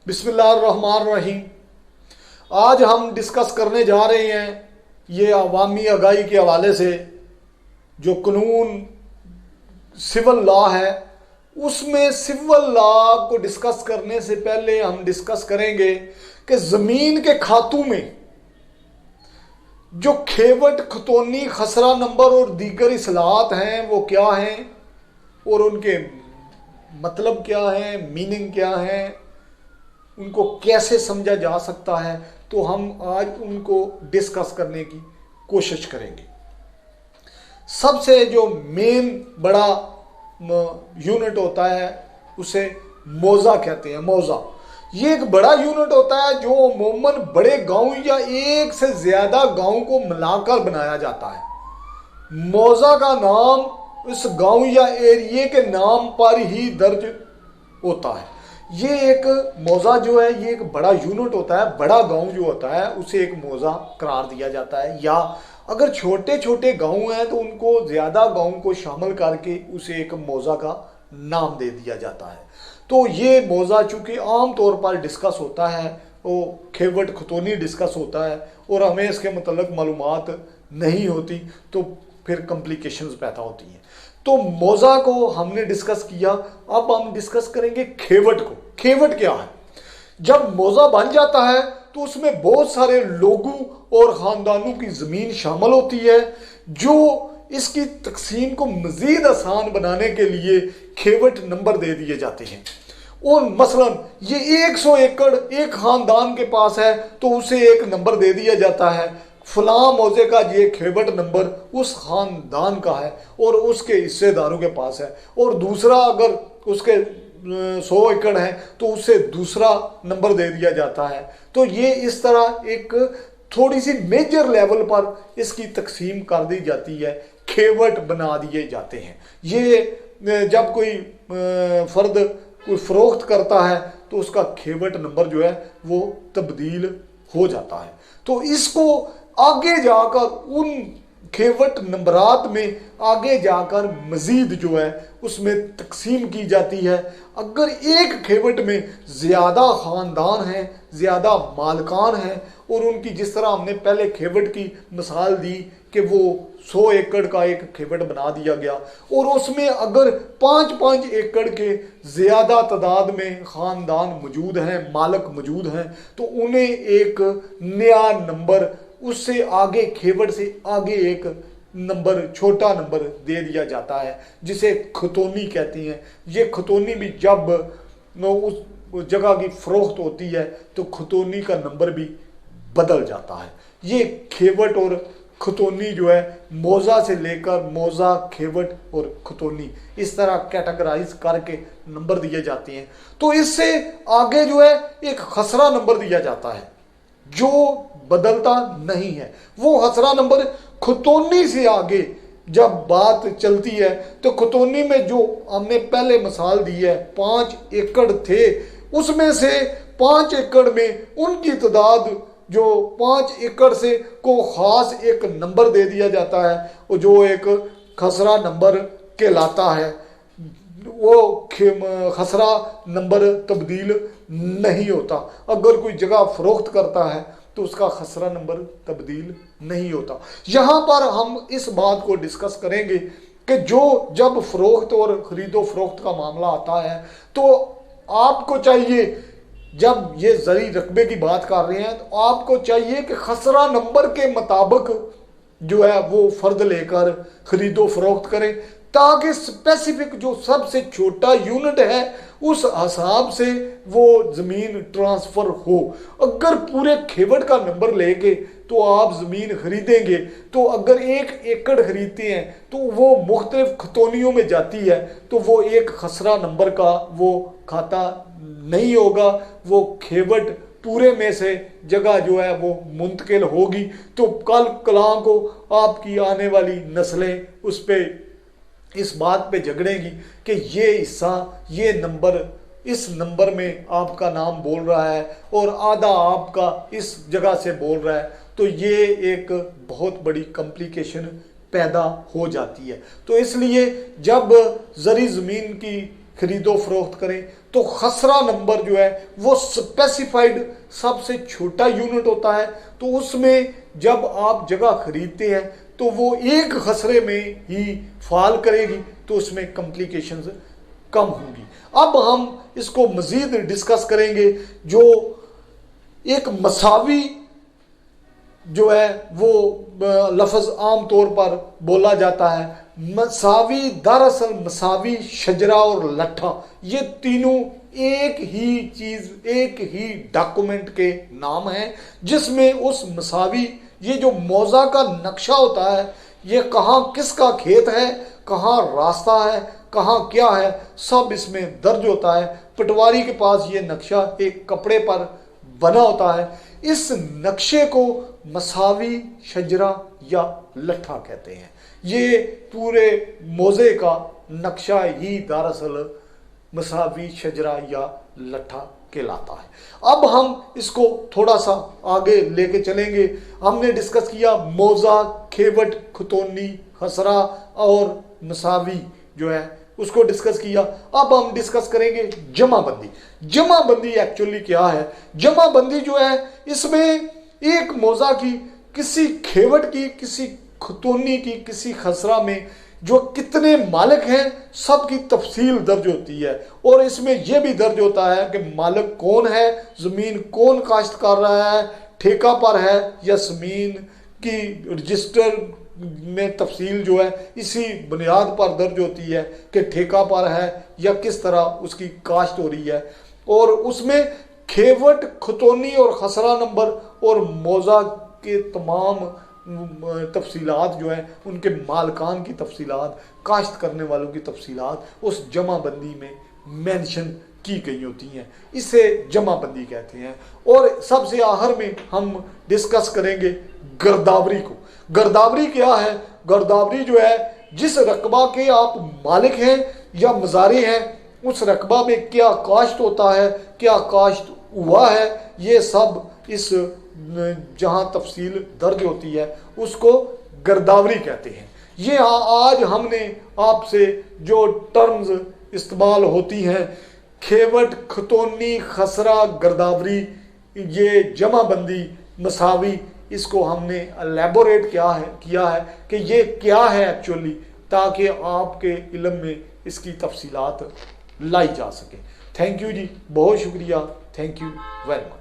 बिस्मिल्लाहिर्रहमानिर्रहीम। आज हम डिस्कस करने जा रहे हैं ये अवामी आगाही के हवाले से जो कानून सिविल लॉ है, उसमें सिविल लॉ को डिस्कस करने से पहले हम डिस्कस करेंगे कि ज़मीन के खातों में जो खेवट, खतौनी, खसरा नंबर और दीगर इस्लाहात हैं वो क्या हैं और उनके मतलब क्या है, मीनिंग क्या है, उनको कैसे समझा जा सकता है। तो हम आज उनको डिस्कस करने की कोशिश करेंगे। सबसे जो मेन बड़ा यूनिट होता है उसे मौजा कहते हैं। मौजा ये एक बड़ा यूनिट होता है जो अमूमन बड़े गांव या एक से ज्यादा गांव को मिलाकर बनाया जाता है। मौजा का नाम इस गांव या एरिए के नाम पर ही दर्ज होता है। ये एक मौजा जो है ये एक बड़ा यूनिट होता है। बड़ा गांव जो होता है उसे एक मौजा करार दिया जाता है, या अगर छोटे छोटे गांव हैं तो उनको ज्यादा गांव को शामिल करके उसे एक मौजा का नाम दे दिया जाता है। तो ये मौजा चूंकि आम तौर पर डिस्कस होता है, वो खेवट खतौनी डिस्कस होता है और हमें इसके मतलब मालूमात नहीं होती तो फिर कॉम्प्लिकेशंस पैदा होती हैं। तो मौजा को हमने डिस्कस किया, अब हम डिस्कस करेंगे खेवट को। खेवट क्या है? जब मौजा बन जाता है तो उसमें बहुत सारे लोगों और खानदानों की जमीन शामिल होती है, जो इसकी तकसीम को मजीद आसान बनाने के लिए खेवट नंबर दे दिए जाते हैं। और मसलन ये 100 एकड़ एक खानदान के पास है तो उसे एक नंबर दे दिया जाता है, फलां मौजे का ये खेवट नंबर उस खानदान का है और उसके हिस्सेदारों के पास है। और दूसरा अगर उसके 100 एकड़ है तो उसे दूसरा नंबर दे दिया जाता है। तो ये इस तरह एक थोड़ी सी मेजर लेवल पर इसकी तकसीम कर दी जाती है, खेवट बना दिए जाते हैं। ये जब कोई फर्द कोई फरोख्त करता है तो उसका खेवट नंबर जो है वो तब्दील हो जाता है। तो इसको आगे जाकर उन खेवट नंबरात में आगे जाकर मजीद जो है उसमें तकसीम की जाती है। अगर एक खेवट में ज़्यादा ख़ानदान हैं, ज़्यादा मालकान हैं और उनकी जिस तरह हमने पहले खेवट की मिसाल दी कि वो 100 एकड़ का एक खेवट बना दिया गया और उसमें अगर 5-5 एकड़ के ज़्यादा तादाद में ख़ानदान मौजूद हैं, मालिक मौजूद हैं, तो उन्हें एक नया नंबर उससे आगे खेवट से आगे एक नंबर, छोटा नंबर दे दिया जाता है जिसे खतौनी कहते हैं। ये खतौनी भी जब उस जगह की फरोख्त होती है तो खतौनी का नंबर भी बदल जाता है। ये खेवट और खतौनी जो है मौजा से लेकर मौजा, खेवट और खतौनी इस तरह कैटेगराइज करके नंबर दिए जाते हैं। तो इससे आगे जो है एक खसरा नंबर दिया जाता है जो बदलता नहीं है। वो खसरा नंबर खतौनी से आगे जब बात चलती है तो खतौनी में जो हमने पहले मिसाल दी है 5 एकड़ थे, उसमें से 5 एकड़ में उनकी तादाद जो 5 एकड़ से को खास एक नंबर दे दिया जाता है जो एक खसरा नंबर कहलाता है। वो खसरा नंबर तब्दील नहीं होता। अगर कोई जगह फरोख्त करता है तो उसका खसरा नंबर तब्दील नहीं होता। यहाँ पर हम इस बात को डिस्कस करेंगे कि जो जब फरोख्त और खरीदो फरोख्त का मामला आता है तो आपको चाहिए, जब ये ज़री रकबे की बात कर रहे हैं तो आपको चाहिए कि खसरा नंबर के मुताबिक जो है वो फ़र्द लेकर खरीदो फरोख्त करें, ताकि स्पेसिफिक जो सबसे छोटा यूनिट है उस हिसाब से वो ज़मीन ट्रांसफ़र हो। अगर पूरे खेवट का नंबर लेके तो आप ज़मीन खरीदेंगे तो अगर 1 एकड़ खरीदते हैं तो वो मुख्तलिफ खतौनियों में जाती है तो वो एक खसरा नंबर का वो खाता नहीं होगा। वो खेवट पूरे में से जगह जो है वो मुंतकिल होगी तो कल कलां को आपकी आने वाली नस्लें उस पर इस बात पे झगड़ेंगी कि ये हिस्सा, ये नंबर, इस नंबर में आपका नाम बोल रहा है और आधा आपका इस जगह से बोल रहा है। तो ये एक बहुत बड़ी कॉम्प्लिकेशन पैदा हो जाती है। तो इसलिए जब ज़री ज़मीन की खरीदो फरोख्त करें तो खसरा नंबर जो है वो स्पेसिफाइड सबसे छोटा यूनिट होता है। तो उसमें जब आप जगह खरीदते हैं तो वो एक खसरे में ही फाल करेगी, तो उसमें कॉम्प्लिकेशंस कम होंगी। अब हम इसको मजीद डिस्कस करेंगे। जो एक मसावी जो है वो लफ्ज़ आम तौर पर बोला जाता है। मसावी दरअसल मसावी, शजरा और लट्ठा, ये तीनों एक ही चीज, एक ही डॉक्यूमेंट के नाम हैं, जिसमें उस मसावी, ये जो मौजा का नक्शा होता है, ये कहाँ किसका खेत है, कहाँ रास्ता है, कहाँ क्या है, सब इसमें दर्ज होता है। पटवारी के पास ये नक्शा एक कपड़े पर बना होता है। इस नक्शे को मसावी, शजरा या लट्ठा कहते हैं। ये पूरे मौजे का नक्शा ही दरअसल मसावी, शजरा या लट्ठा कहलाता है। अब हम इसको थोड़ा सा आगे लेके चलेंगे। हमने डिस्कस किया मौजा, खेवट, खतौनी, खसरा और मसावी जो है उसको डिस्कस किया। अब हम डिस्कस करेंगे जमाबंदी। जमाबंदी एक्चुअली क्या है? जमाबंदी जो है इसमें एक मौजा की, किसी खेवट की, किसी खतौनी की, किसी खसरा में जो कितने मालिक हैं सबकी तफसील दर्ज होती है। और इसमें यह भी दर्ज होता है कि मालिक कौन है, जमीन कौन काश्त कर रहा है, ठेका पर है या जमीन की रजिस्टर में तफसील जो है इसी बुनियाद पर दर्ज होती है कि ठेका पर है या किस तरह उसकी काश्त हो रही है। और उसमें खेवट, खतौनी और खसरा नंबर और मौजा के तमाम तफसीलात जो है, उनके मालकान की तफसीलात, काश्त करने वालों की तफसीलात उस जमाबंदी में मेंशन की गई होती हैं। इसे जमाबंदी कहते हैं। और सबसे आखिर में हम डिस्कस करेंगे गिरदावरी को। गिरदावरी क्या है? गिरदावरी जो है जिस रकबा के आप मालिक हैं या मजारी हैं, उस रकबा में क्या काश्त होता है, क्या काश्त हुआ है, ये सब इस जहां तफसील दर्ज होती है उसको गिरदावरी कहते हैं। ये आज हमने आपसे जो टर्म्स इस्तेमाल होती हैं, खेवट, खतौनी, खसरा, गिरदावरी, ये जमाबंदी, मसावी, इसको हमने एलेबोरेट किया है कि ये क्या है एक्चुअली, ताकि आपके इल्म में इसकी तफसीलात लाई जा सके। थैंक यू जी, बहुत शुक्रिया। Thank you very much.